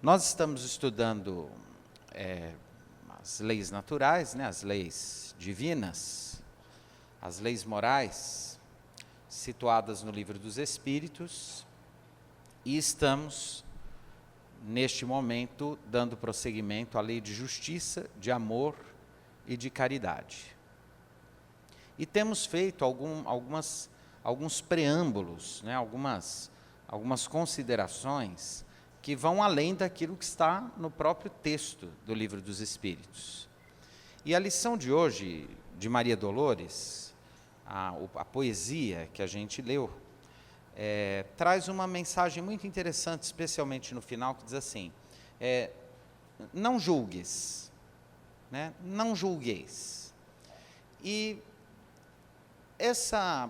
Nós estamos estudando as leis naturais, né, as leis divinas, as leis morais, situadas no Livro dos Espíritos, e estamos, neste momento, dando prosseguimento à lei de justiça, de amor e de caridade. E temos feito alguns preâmbulos, né, algumas considerações que vão além daquilo que está no próprio texto do Livro dos Espíritos. E a lição de hoje, de Maria Dolores, a poesia que a gente leu, traz uma mensagem muito interessante, especialmente no final, que diz assim, não julgues, né? Não julgueis. E essa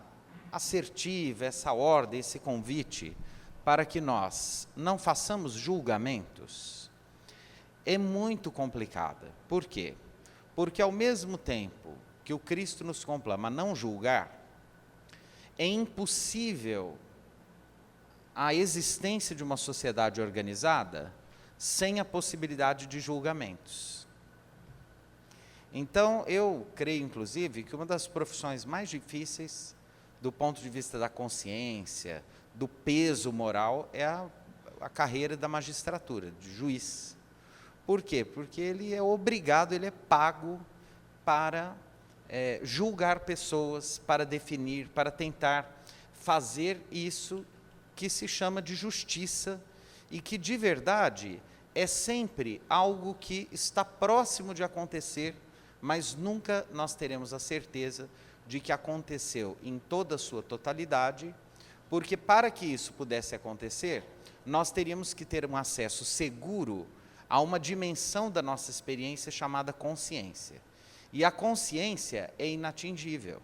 assertiva, essa ordem, esse convite para que nós não façamos julgamentos é muito complicada. Por quê? Porque ao mesmo tempo que o Cristo nos conclama a não julgar, é impossível a existência de uma sociedade organizada sem a possibilidade de julgamentos. Então, eu creio, inclusive, que uma das profissões mais difíceis, do ponto de vista da consciência, do peso moral, é a carreira da magistratura, de juiz. Por quê? Porque ele é obrigado, ele é pago para julgar pessoas, para definir, para tentar fazer isso que se chama de justiça e que, de verdade, é sempre algo que está próximo de acontecer, mas nunca nós teremos a certeza de que aconteceu em toda a sua totalidade, porque para que isso pudesse acontecer, nós teríamos que ter um acesso seguro a uma dimensão da nossa experiência chamada consciência. E a consciência é inatingível.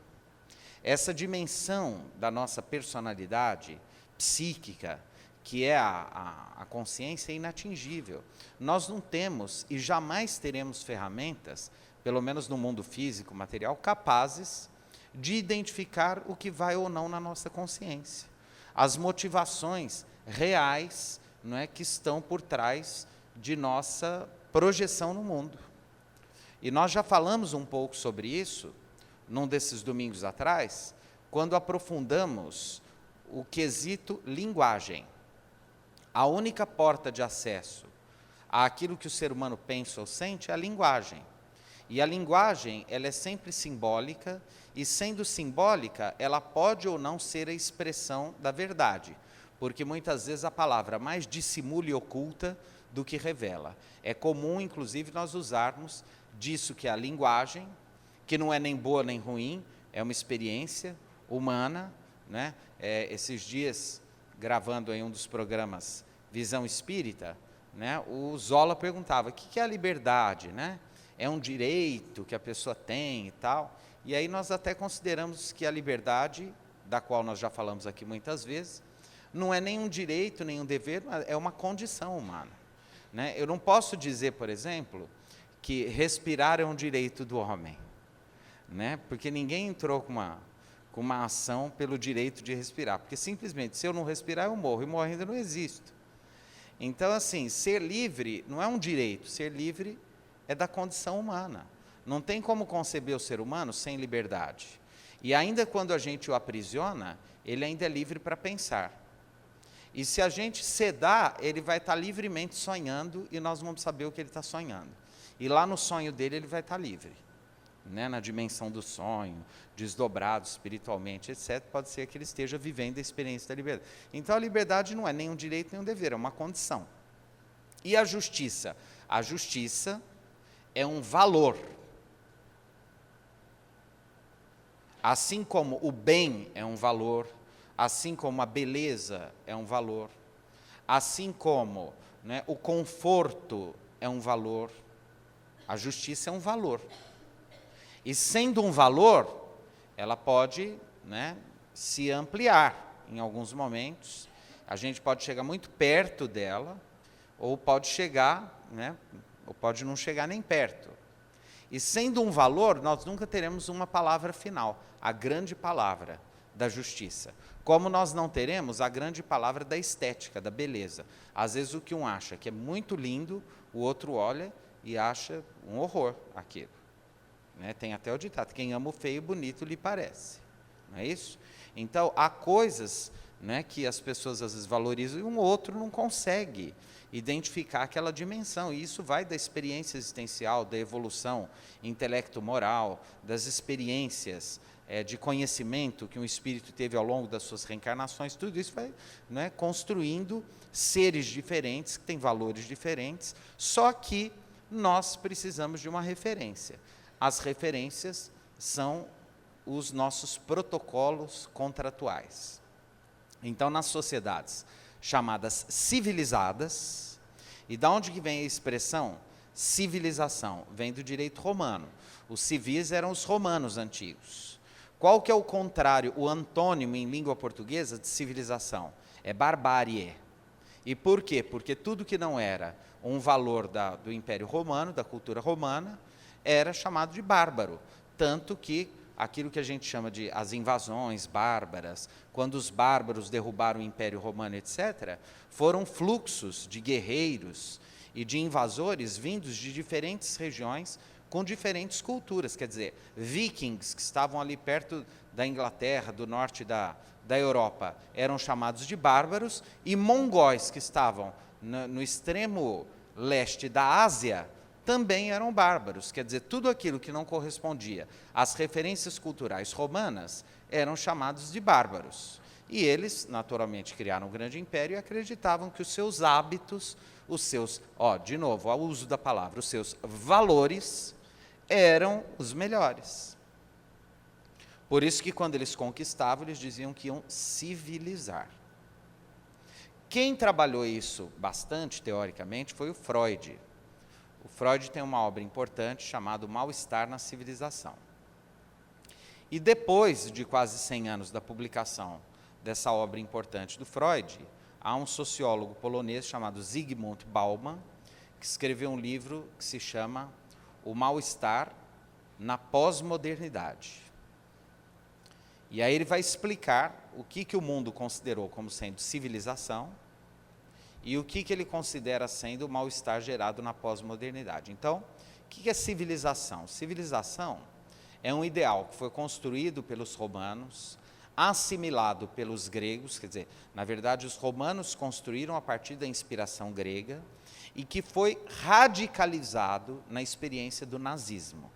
Essa dimensão da nossa personalidade psíquica, que é a consciência, é inatingível. Nós não temos e jamais teremos ferramentas, pelo menos no mundo físico, material, capazes de identificar o que vai ou não na nossa consciência. As motivações reais, não é, que estão por trás de nossa projeção no mundo. E nós já falamos um pouco sobre isso, num desses domingos atrás, quando aprofundamos o quesito linguagem. A única porta de acesso àquilo que o ser humano pensa ou sente é a linguagem. E a linguagem, ela é sempre simbólica, e sendo simbólica, ela pode ou não ser a expressão da verdade, porque muitas vezes a palavra mais dissimula e oculta do que revela. É comum, inclusive, nós usarmos disso que é a linguagem, que não é nem boa nem ruim, é uma experiência humana, né? Esses dias, gravando em um dos programas Visão Espírita, né, o Zola perguntava, o que é a liberdade, né? É um direito que a pessoa tem e tal. E aí nós até consideramos que a liberdade, da qual nós já falamos aqui muitas vezes, não é nem um direito, nem um dever, é uma condição humana, né? Eu não posso dizer, por exemplo, que respirar é um direito do homem, né? Porque ninguém entrou com uma ação pelo direito de respirar, porque simplesmente, se eu não respirar, eu morro, e morrendo eu não existo. Então, assim, ser livre não é um direito, ser livre é da condição humana. Não tem como conceber o ser humano sem liberdade. E ainda quando a gente o aprisiona, ele ainda é livre para pensar. E se a gente sedar, ele vai estar livremente sonhando e nós vamos saber o que ele está sonhando. E lá no sonho dele, ele vai estar livre, né? Na dimensão do sonho, desdobrado espiritualmente, etc. Pode ser que ele esteja vivendo a experiência da liberdade. Então, a liberdade não é nem um direito nem um dever, é uma condição. E a justiça? A justiça é um valor. Assim como o bem é um valor, assim como a beleza é um valor, assim como, né, o conforto é um valor, a justiça é um valor. E sendo um valor, ela pode, né, se ampliar em alguns momentos. A gente pode chegar muito perto dela, ou pode chegar, né, ou pode não chegar nem perto. E sendo um valor, nós nunca teremos uma palavra final, a grande palavra, da justiça. Como nós não teremos a grande palavra da estética, da beleza. Às vezes o que um acha que é muito lindo, o outro olha e acha um horror aquilo. Né? Tem até o ditado, quem ama o feio, bonito lhe parece. Não é isso? Então, há coisas, né, que as pessoas às vezes valorizam e um outro não consegue identificar aquela dimensão. E isso vai da experiência existencial, da evolução intelecto-moral, das experiências de conhecimento que um espírito teve ao longo das suas reencarnações. Tudo isso vai, né, construindo seres diferentes, que têm valores diferentes, só que nós precisamos de uma referência. As referências são os nossos protocolos contratuais. Então, nas sociedades chamadas civilizadas, e da onde que vem a expressão civilização? Vem do direito romano. Os civis eram os romanos antigos. Qual que é o contrário, o antônimo em língua portuguesa de civilização? É barbárie. E por quê? Porque tudo que não era um valor do Império Romano, da cultura romana, era chamado de bárbaro. Tanto que aquilo que a gente chama de as invasões bárbaras, quando os bárbaros derrubaram o Império Romano, etc., foram fluxos de guerreiros e de invasores vindos de diferentes regiões com diferentes culturas. Quer dizer, vikings que estavam ali perto da Inglaterra, do norte da Europa, eram chamados de bárbaros, e mongóis que estavam no extremo leste da Ásia também eram bárbaros. Quer dizer, tudo aquilo que não correspondia às referências culturais romanas eram chamados de bárbaros. E eles, naturalmente, criaram um grande império e acreditavam que os seus hábitos, os seus, de novo, ao uso da palavra, os seus valores eram os melhores. Por isso que quando eles conquistavam, eles diziam que iam civilizar. Quem trabalhou isso bastante, teoricamente, foi o Freud. O Freud tem uma obra importante chamada O Mal-Estar na Civilização. E depois de quase 100 anos da publicação dessa obra importante do Freud, há um sociólogo polonês chamado Zygmunt Bauman, que escreveu um livro que se chama O Mal-Estar na Pós-Modernidade. E aí ele vai explicar o que o mundo considerou como sendo civilização e o que ele considera sendo o mal-estar gerado na pós-modernidade. Então, o que é civilização? Civilização é um ideal que foi construído pelos romanos, assimilado pelos gregos, quer dizer, na verdade os romanos construíram a partir da inspiração grega, e que foi radicalizado na experiência do nazismo.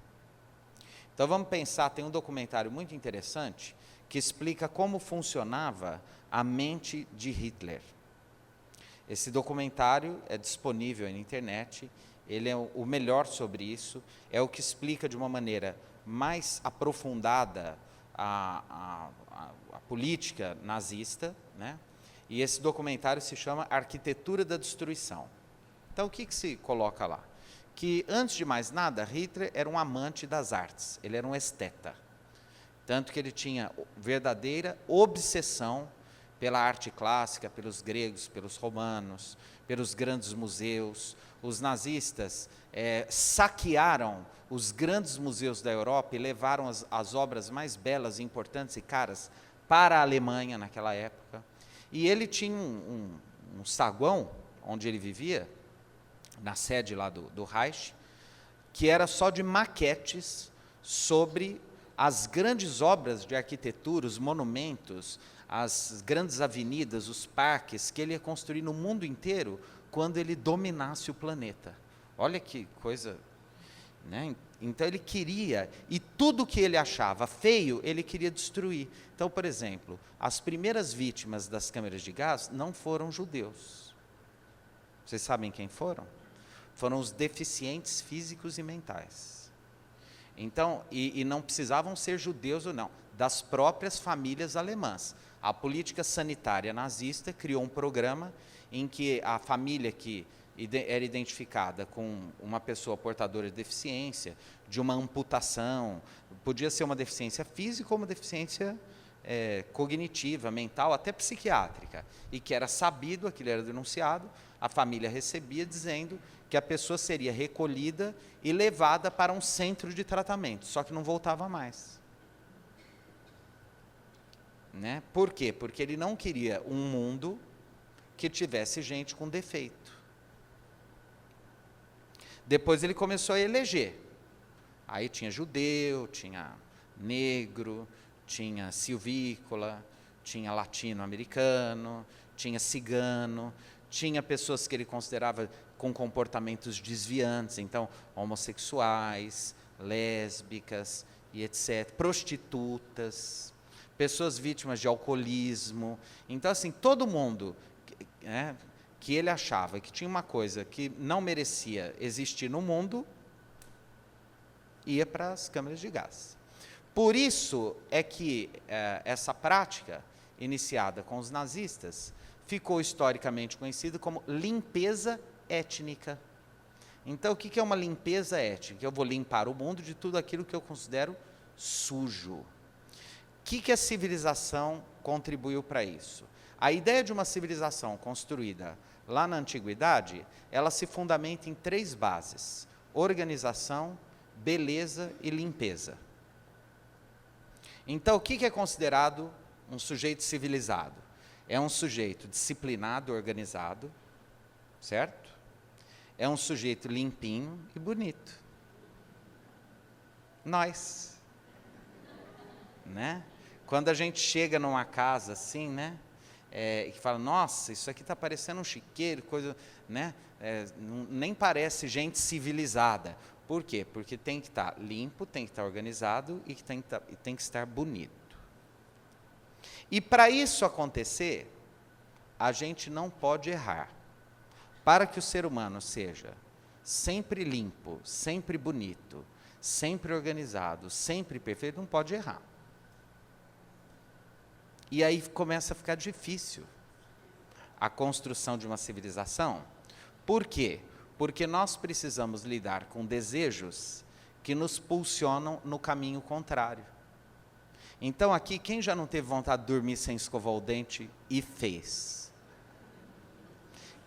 Então vamos pensar, tem um documentário muito interessante que explica como funcionava a mente de Hitler. Esse documentário é disponível na internet, ele é o melhor sobre isso, é o que explica de uma maneira mais aprofundada a política nazista, né? E esse documentário se chama Arquitetura da Destruição. Então, o que se coloca lá? Que, antes de mais nada, Hitler era um amante das artes, ele era um esteta. Tanto que ele tinha verdadeira obsessão pela arte clássica, pelos gregos, pelos romanos, pelos grandes museus. Os nazistas saquearam os grandes museus da Europa e levaram as obras mais belas, importantes e caras para a Alemanha naquela época. E ele tinha um saguão onde ele vivia, na sede lá do Reich, que era só de maquetes sobre as grandes obras de arquitetura, os monumentos, as grandes avenidas, os parques que ele ia construir no mundo inteiro quando ele dominasse o planeta. Olha que coisa, né? Então ele queria, e tudo que ele achava feio, ele queria destruir. Então, por exemplo, as primeiras vítimas das câmeras de gás não foram judeus. Vocês sabem quem foram? Foram os deficientes físicos e mentais. Então, e não precisavam ser judeus ou não, das próprias famílias alemãs. A política sanitária nazista criou um programa em que a família que era identificada com uma pessoa portadora de deficiência, de uma amputação, podia ser uma deficiência física ou uma deficiência cognitiva, mental, até psiquiátrica, e que era sabido, aquilo era denunciado, a família recebia dizendo que a pessoa seria recolhida e levada para um centro de tratamento, só que não voltava mais. né? Por quê? Porque ele não queria um mundo que tivesse gente com defeito. Depois ele começou a eleger. Aí tinha judeu, tinha negro, tinha silvícola, tinha latino-americano, tinha cigano, tinha pessoas que ele considerava com comportamentos desviantes, então homossexuais, lésbicas e etc., prostitutas, pessoas vítimas de alcoolismo. Então, assim, todo mundo que ele achava que tinha uma coisa que não merecia existir no mundo, ia para as câmeras de gás. Por isso é que essa prática, iniciada com os nazistas, ficou historicamente conhecida como limpeza étnica. Então, o que é uma limpeza étnica? Eu vou limpar o mundo de tudo aquilo que eu considero sujo. O que a civilização contribuiu para isso? A ideia de uma civilização construída lá na antiguidade, ela se fundamenta em 3 bases: organização, beleza e limpeza. Então, o que é considerado um sujeito civilizado? É um sujeito disciplinado, organizado, certo? É um sujeito limpinho e bonito. Nós. Né? Quando a gente chega numa casa assim, né? E fala, nossa, isso aqui está parecendo um chiqueiro, coisa, né? Nem parece gente civilizada. Por quê? Porque tem que estar limpo, tem que estar organizado e tem que estar bonito. E para isso acontecer, a gente não pode errar. Para que o ser humano seja sempre limpo, sempre bonito, sempre organizado, sempre perfeito, não pode errar. E aí começa a ficar difícil a construção de uma civilização. Por quê? Porque nós precisamos lidar com desejos que nos pulsionam no caminho contrário. Então aqui, quem já não teve vontade de dormir sem escovar o dente e fez?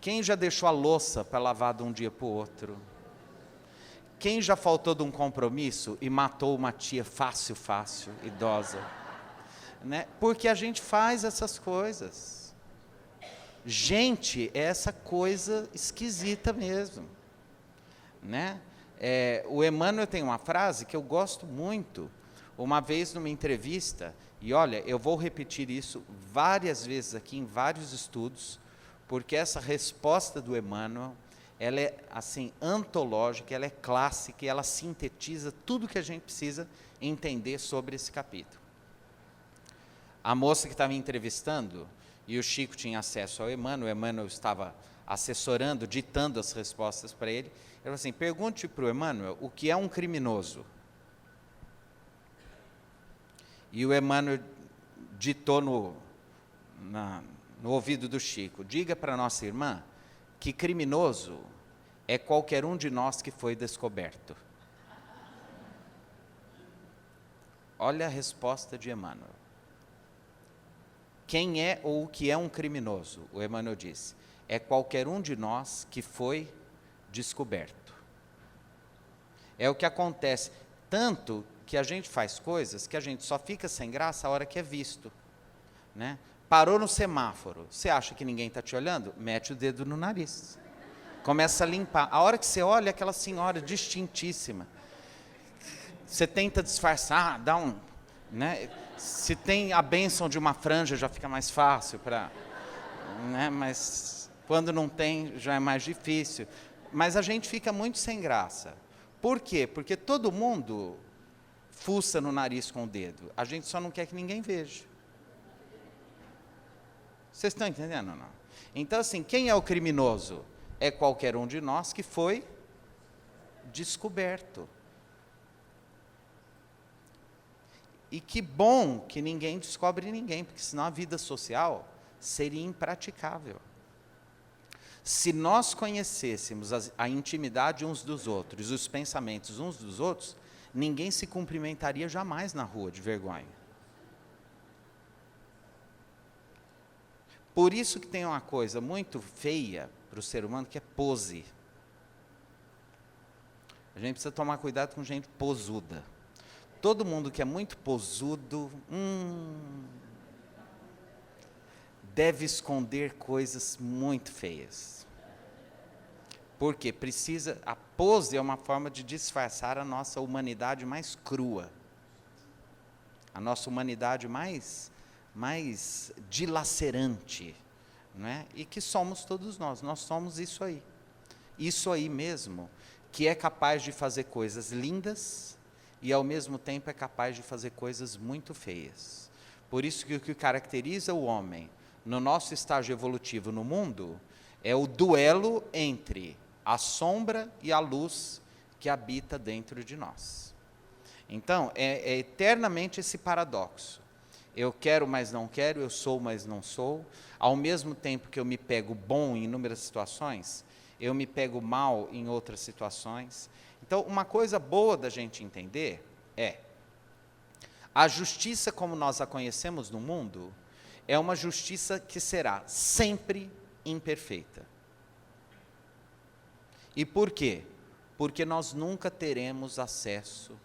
Quem já deixou a louça para lavar de um dia para o outro? Quem já faltou de um compromisso e matou uma tia fácil, idosa? Né? Porque a gente faz essas coisas. Gente, é essa coisa esquisita mesmo. Né? O Emmanuel tem uma frase que eu gosto muito. Uma vez numa entrevista, e olha, eu vou repetir isso várias vezes aqui em vários estudos, porque essa resposta do Emmanuel, ela é assim antológica, ela é clássica e ela sintetiza tudo que a gente precisa entender sobre esse capítulo. A moça que estava me entrevistando, e o Chico tinha acesso ao Emmanuel, o Emmanuel estava assessorando, ditando as respostas para ele. Ele falou assim, pergunte para o Emmanuel o que é um criminoso. E o Emmanuel ditou no ouvido do Chico, diga para nossa irmã que criminoso é qualquer um de nós que foi descoberto. Olha a resposta de Emmanuel. Quem é ou o que é um criminoso? O Emmanuel disse, é qualquer um de nós que foi descoberto. É o que acontece, tanto que a gente faz coisas que a gente só fica sem graça a hora que é visto. Né? Parou no semáforo, você acha que ninguém está te olhando? Mete o dedo no nariz. Começa a limpar. A hora que você olha aquela senhora distintíssima, você tenta disfarçar, dá um... Né? Se tem a bênção de uma franja, já fica mais fácil para... Né? Mas quando não tem, já é mais difícil. Mas a gente fica muito sem graça. Por quê? Porque todo mundo fuça no nariz com o dedo. A gente só não quer que ninguém veja. Vocês estão entendendo ou não? Então, assim, quem é o criminoso? É qualquer um de nós que foi descoberto. E que bom que ninguém descobre ninguém, porque senão a vida social seria impraticável. Se nós conhecêssemos a intimidade uns dos outros, os pensamentos uns dos outros, ninguém se cumprimentaria jamais na rua de vergonha. Por isso que tem uma coisa muito feia para o ser humano, que é pose. A gente precisa tomar cuidado com gente posuda. Todo mundo que é muito posudo, deve esconder coisas muito feias. Porque a pose é uma forma de disfarçar a nossa humanidade mais crua. A nossa humanidade mais dilacerante, não é? E que somos todos nós somos isso aí mesmo, que é capaz de fazer coisas lindas e ao mesmo tempo é capaz de fazer coisas muito feias. Por isso que o que caracteriza o homem no nosso estágio evolutivo no mundo é o duelo entre a sombra e a luz que habita dentro de nós. Então, é eternamente esse paradoxo. Eu quero, mas não quero, eu sou, mas não sou. Ao mesmo tempo que eu me pego bom em inúmeras situações, eu me pego mal em outras situações. Então, uma coisa boa da gente entender é: a justiça como nós a conhecemos no mundo é uma justiça que será sempre imperfeita. E por quê? Porque nós nunca teremos acesso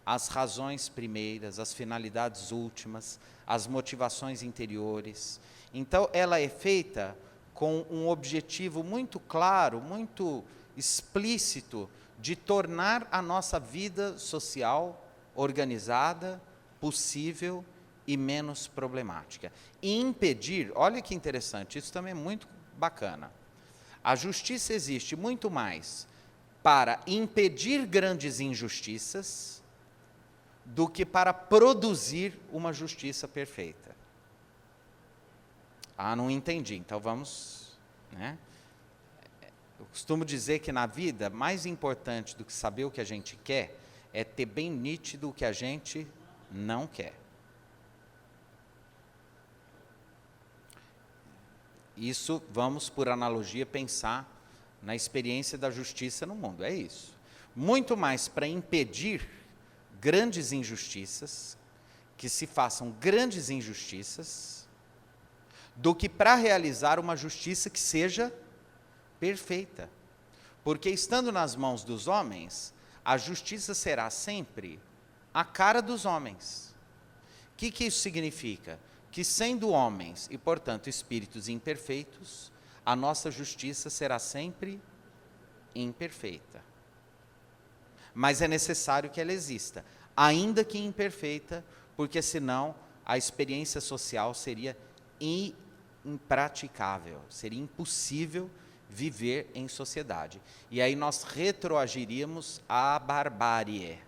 às razões primeiras, às finalidades últimas, às motivações interiores. Então, ela é feita com um objetivo muito claro, muito explícito, de tornar a nossa vida social organizada, possível e menos problemática. E impedir, olha que interessante, isso também é muito bacana. A justiça existe muito mais para impedir grandes injustiças do que para produzir uma justiça perfeita. Ah, não entendi, então vamos, né? Eu costumo dizer que na vida, mais importante do que saber o que a gente quer, é ter bem nítido o que a gente não quer. Isso, vamos por analogia pensar na experiência da justiça no mundo, é isso. Muito mais para impedir grandes injustiças, que se façam grandes injustiças, do que para realizar uma justiça que seja perfeita. Porque estando nas mãos dos homens, a justiça será sempre a cara dos homens. O que isso significa? Que sendo homens e, portanto, espíritos imperfeitos, a nossa justiça será sempre imperfeita. Mas é necessário que ela exista, ainda que imperfeita, porque senão a experiência social seria impraticável, seria impossível viver em sociedade. E aí nós retroagiríamos à barbárie,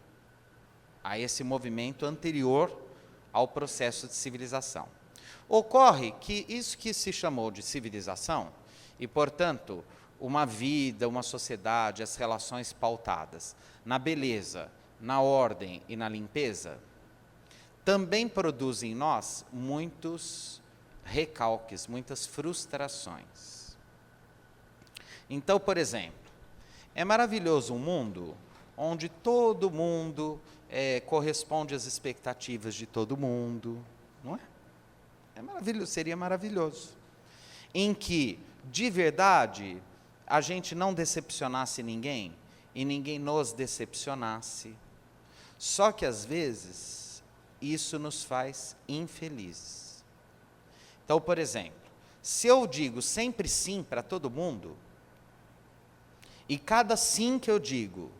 a esse movimento anterior ao processo de civilização. Ocorre que isso que se chamou de civilização, e, portanto, uma vida, uma sociedade, as relações pautadas na beleza, na ordem e na limpeza, também produz em nós muitos recalques, muitas frustrações. Então, por exemplo, é maravilhoso um mundo onde todo mundo corresponde às expectativas de todo mundo, não é? É maravilhoso, seria maravilhoso. Em que, de verdade, a gente não decepcionasse ninguém e ninguém nos decepcionasse. Só que, às vezes, isso nos faz infelizes. Então, por exemplo, se eu digo sempre sim para todo mundo, e cada sim que eu digo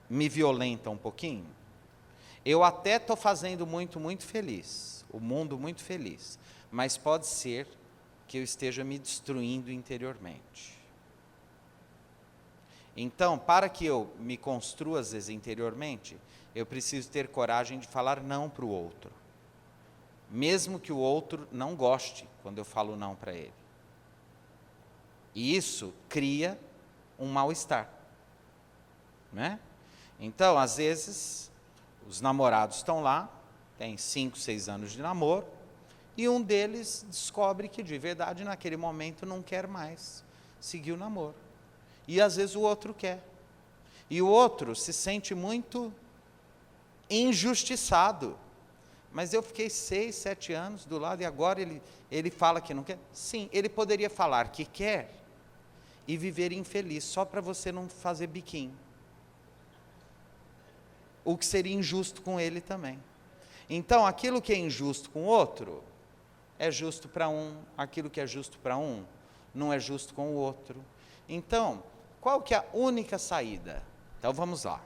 me violenta um pouquinho, eu até estou fazendo muito feliz, o mundo muito feliz, mas pode ser que eu esteja me destruindo interiormente. Então, para que eu me construa, às vezes, interiormente, eu preciso ter coragem de falar não para o outro, mesmo que o outro não goste quando eu falo não para ele. E isso cria um mal-estar, né? Então, às vezes, os namorados estão lá, tem 5, 6 anos de namoro, e um deles descobre que, de verdade, naquele momento não quer mais seguir o namoro. E, às vezes, o outro quer. E o outro se sente muito injustiçado. Mas eu fiquei 6, 7 anos do lado e agora ele fala que não quer? Sim, ele poderia falar que quer e viver infeliz, só para você não fazer biquinho. O que seria injusto com ele também. Então, aquilo que é injusto com o outro, é justo para um, aquilo que é justo para um não é justo com o outro. Então, qual que é a única saída? Então vamos lá.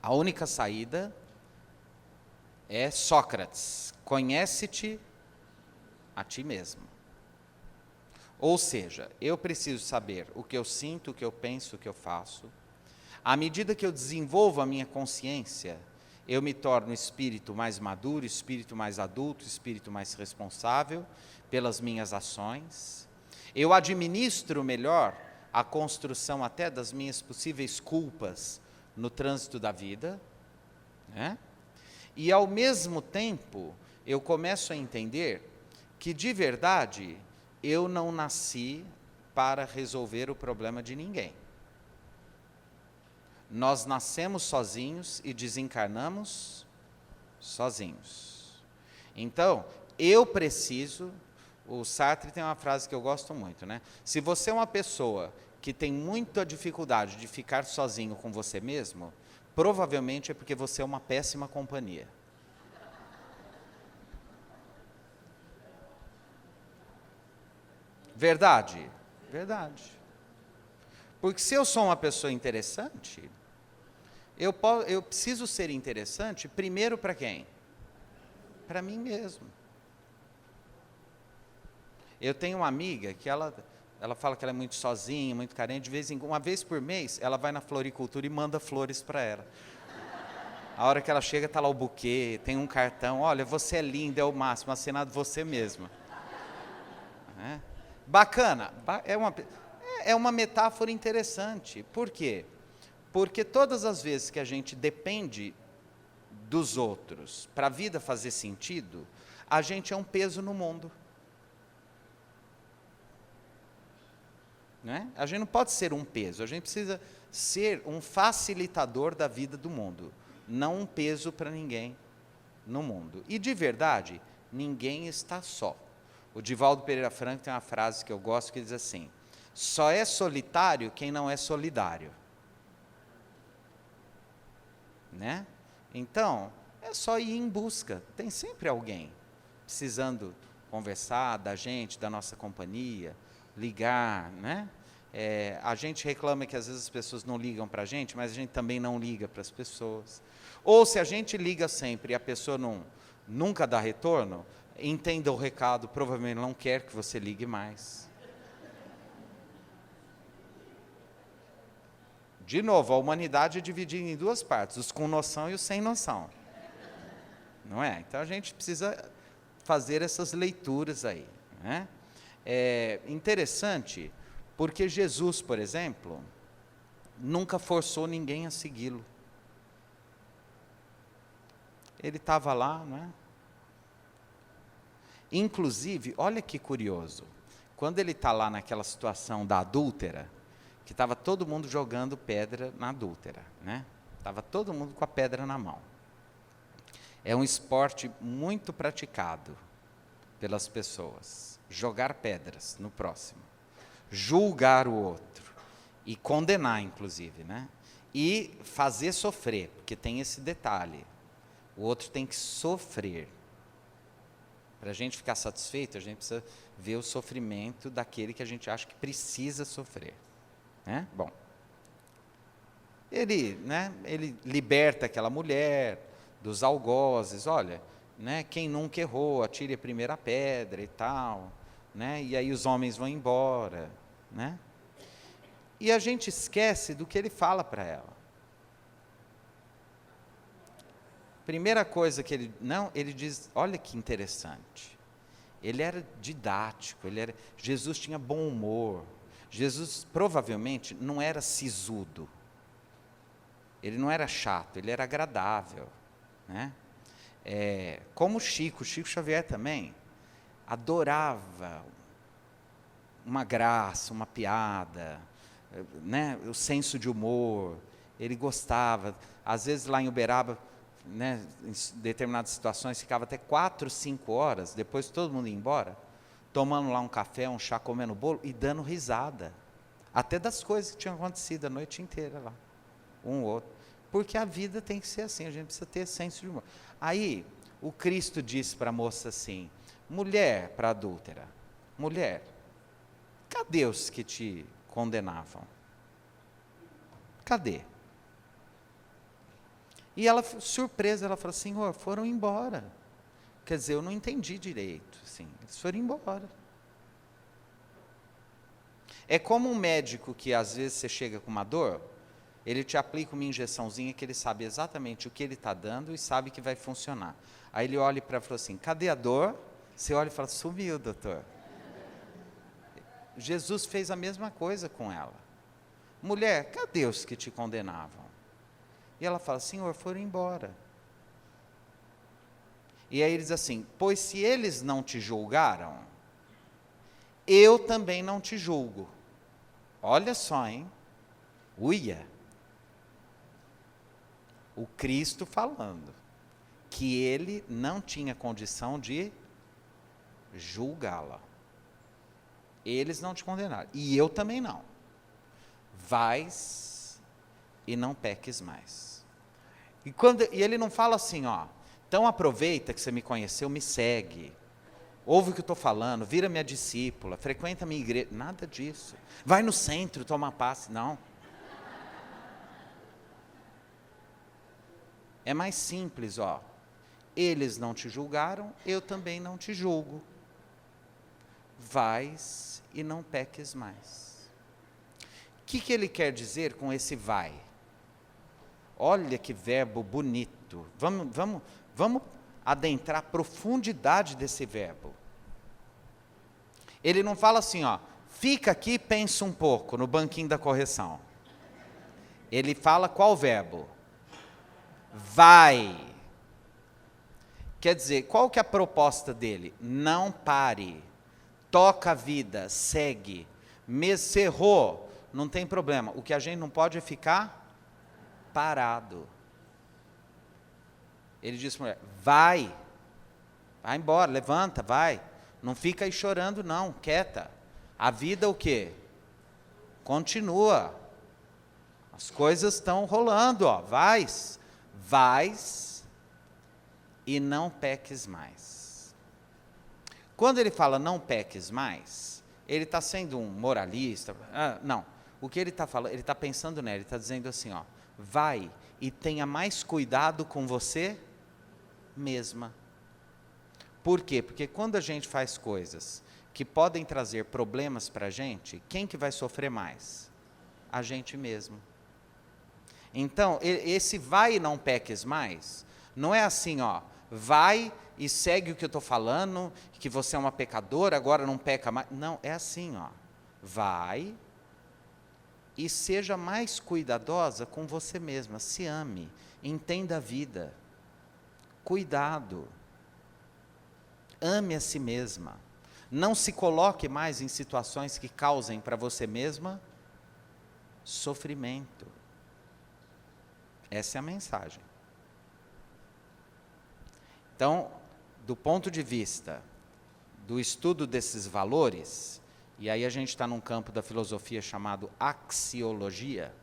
A única saída é Sócrates: conhece-te a ti mesmo. Ou seja, eu preciso saber o que eu sinto, o que eu penso, o que eu faço. À medida que eu desenvolvo a minha consciência, eu me torno espírito mais maduro, espírito mais adulto, espírito mais responsável pelas minhas ações. Eu administro melhor a construção até das minhas possíveis culpas no trânsito da vida, né? E ao mesmo tempo, eu começo a entender que de verdade eu não nasci para resolver o problema de ninguém. Nós nascemos sozinhos e desencarnamos sozinhos. Então, eu preciso, o Sartre tem uma frase que eu gosto muito, né? Se você é uma pessoa que tem muita dificuldade de ficar sozinho com você mesmo, provavelmente é porque você é uma péssima companhia. Verdade? Verdade. Porque se eu sou uma pessoa interessante, eu preciso ser interessante primeiro para quem? Para mim mesmo. Eu tenho uma amiga que ela fala que ela é muito sozinha, muito carente, uma vez por mês, ela vai na floricultura e manda flores para ela. A hora que ela chega, está lá o buquê, tem um cartão, olha, você é linda, é o máximo, assinado você mesma. É? Bacana, é uma metáfora interessante. Por quê? Porque todas as vezes que a gente depende dos outros para a vida fazer sentido, a gente é um peso no mundo. Não é? A gente não pode ser um peso, a gente precisa ser um facilitador da vida do mundo, não um peso para ninguém no mundo. E de verdade, ninguém está só. O Divaldo Pereira Franco tem uma frase que eu gosto que diz assim: só é solitário quem não é solidário. Né? Então, é só ir em busca, tem sempre alguém precisando conversar da gente, da nossa companhia, ligar, né? A gente reclama que às vezes as pessoas não ligam para a gente, mas a gente também não liga para as pessoas. Ou se a gente liga sempre e a pessoa nunca dá retorno, entenda o recado, provavelmente não quer que você ligue mais. De novo, a humanidade é dividida em duas partes, os com noção e os sem noção. Não é? Então a gente precisa fazer essas leituras aí, né? É interessante, porque Jesus, por exemplo, nunca forçou ninguém a segui-lo. Ele estava lá, não é? Inclusive, olha que curioso, quando ele está lá naquela situação da adúltera, que estava todo mundo jogando pedra na adúltera, né? Estava todo mundo com a pedra na mão. É um esporte muito praticado pelas pessoas, jogar pedras no próximo, julgar o outro e condenar, inclusive, né? E fazer sofrer, porque tem esse detalhe, o outro tem que sofrer. Para a gente ficar satisfeito, a gente precisa ver o sofrimento daquele que a gente acha que precisa sofrer. Né? Bom, ele liberta aquela mulher dos algozes, olha, né, quem nunca errou, atire a primeira pedra e tal, né, e aí os homens vão embora, né? E a gente esquece do que ele fala para ela. Primeira coisa que ele diz, olha que interessante, ele era didático, Jesus tinha bom humor, Jesus provavelmente não era sisudo, ele não era chato, ele era agradável, né? Como o Chico Xavier também adorava uma graça, uma piada, né? O senso de humor, ele gostava, às vezes lá em Uberaba, né, em determinadas situações, ficava até 4, 5 horas, depois todo mundo ia embora, tomando lá um café, um chá, comendo bolo e dando risada, até das coisas que tinham acontecido a noite inteira lá, um ou outro, porque a vida tem que ser assim, a gente precisa ter senso de humor. Aí, o Cristo disse para a moça assim, Mulher para adúltera, mulher, cadê os que te condenavam? Cadê? E ela, surpresa, ela falou, Senhor, foram embora. Quer dizer, eu não entendi direito, assim, eles foram embora. É como um médico que às vezes você chega com uma dor, ele te aplica uma injeçãozinha que ele sabe exatamente o que ele está dando e sabe que vai funcionar. Aí ele olha para ela e fala assim, cadê a dor? Você olha e fala, sumiu, doutor. Jesus fez a mesma coisa com ela. Mulher, cadê os que te condenavam? E ela fala, Senhor, foram embora. E aí ele diz assim, pois se eles não te julgaram, eu também não te julgo. Olha só, hein? Uia! O Cristo falando que ele não tinha condição de julgá-la. Eles não te condenaram. E eu também não. Vais e não peques mais. E ele não fala assim, ó, então aproveita que você me conheceu, me segue. Ouve o que eu estou falando, vira minha discípula, frequenta a minha igreja. Nada disso. Vai no centro tomar passe. Não. É mais simples, ó. Eles não te julgaram, eu também não te julgo. Vais e não peques mais. O que ele quer dizer com esse vai? Olha que verbo bonito. Vamos adentrar a profundidade desse verbo. Ele não fala assim, ó, fica aqui e pensa um pouco no banquinho da correção. Ele fala qual verbo? Vai. Quer dizer, qual que é a proposta dele? Não pare. Toca a vida, segue. Se errou, não tem problema. O que a gente não pode é ficar parado. Ele diz para a mulher, vai embora, levanta, vai. Não fica aí chorando não, quieta. A vida o quê? Continua. As coisas estão rolando, ó. Vais e não peques mais. Quando ele fala não peques mais, ele está sendo um moralista? Não. O que ele está falando, ele está pensando nela, ele está dizendo assim, ó, vai e tenha mais cuidado com você mesma. Por quê? Porque quando a gente faz coisas que podem trazer problemas para a gente, quem que vai sofrer mais? A gente mesmo. Então, esse vai e não peques mais, não é assim, ó, vai e segue o que eu estou falando, que você é uma pecadora, agora não peca mais. Não, é assim, ó, vai e seja mais cuidadosa com você mesma, se ame, entenda a vida, cuidado, ame a si mesma, não se coloque mais em situações que causem para você mesma sofrimento. Essa é a mensagem. Então, do ponto de vista do estudo desses valores, e aí a gente está num campo da filosofia chamado axiologia,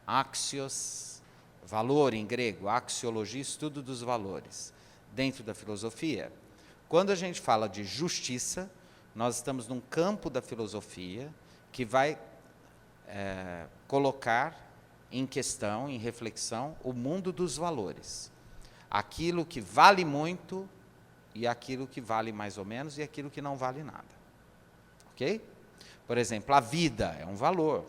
axios, valor em grego, axiologia, estudo dos valores. Dentro da filosofia, quando a gente fala de justiça, nós estamos num campo da filosofia que vai colocar em questão, em reflexão, o mundo dos valores. Aquilo que vale muito e aquilo que vale mais ou menos e aquilo que não vale nada. Ok? Por exemplo, a vida é um valor,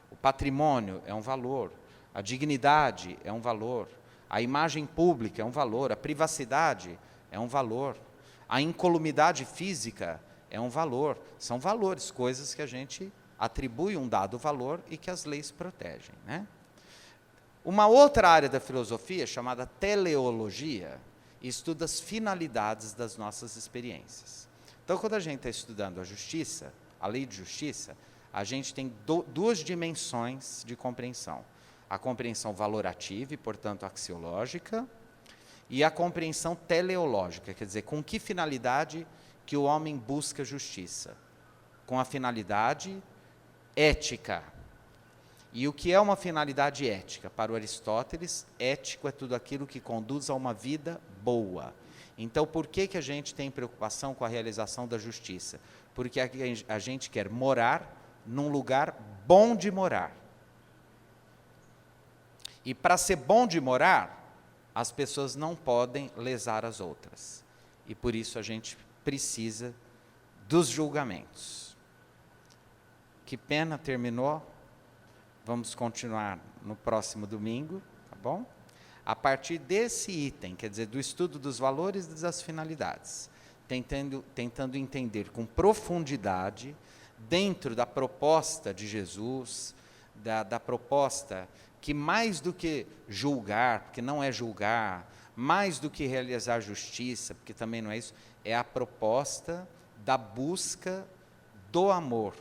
o patrimônio é um valor, a dignidade é um valor, a imagem pública é um valor, a privacidade é um valor, a incolumidade física é um valor. São valores, coisas que a gente atribui um dado valor e que as leis protegem, né? Uma outra área da filosofia, chamada teleologia, estuda as finalidades das nossas experiências. Então, quando a gente está estudando a justiça, a lei de justiça, a gente tem duas dimensões de compreensão. A compreensão valorativa, e, portanto, axiológica, e a compreensão teleológica, quer dizer, com que finalidade que o homem busca justiça? Com a finalidade ética. E o que é uma finalidade ética? Para o Aristóteles, ético é tudo aquilo que conduz a uma vida boa. Então, por que a gente tem preocupação com a realização da justiça? Porque a gente quer morar num lugar bom de morar. E para ser bom de morar, as pessoas não podem lesar as outras. E por isso a gente precisa dos julgamentos. Que pena, terminou. Vamos continuar no próximo domingo, tá bom? A partir desse item, quer dizer, do estudo dos valores e das finalidades, tentando entender com profundidade, dentro da proposta de Jesus, da proposta que mais do que julgar, porque não é julgar, mais do que realizar justiça, porque também não é isso, é a proposta da busca do amor,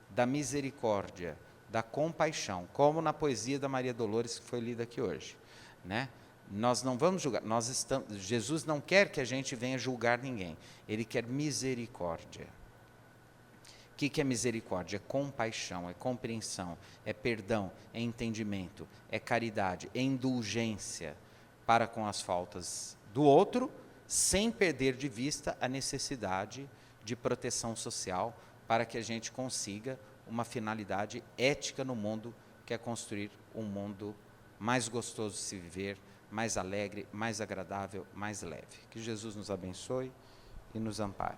da misericórdia, da compaixão, como na poesia da Maria Dolores que foi lida aqui hoje, né? Nós não vamos julgar, Jesus não quer que a gente venha julgar ninguém, Ele quer misericórdia. O que é misericórdia? É compaixão, é compreensão, é perdão, é entendimento, é caridade, é indulgência para com as faltas do outro, sem perder de vista a necessidade de proteção social para que a gente consiga uma finalidade ética no mundo, que é construir um mundo mais gostoso de se viver, mais alegre, mais agradável, mais leve. Que Jesus nos abençoe e nos ampare.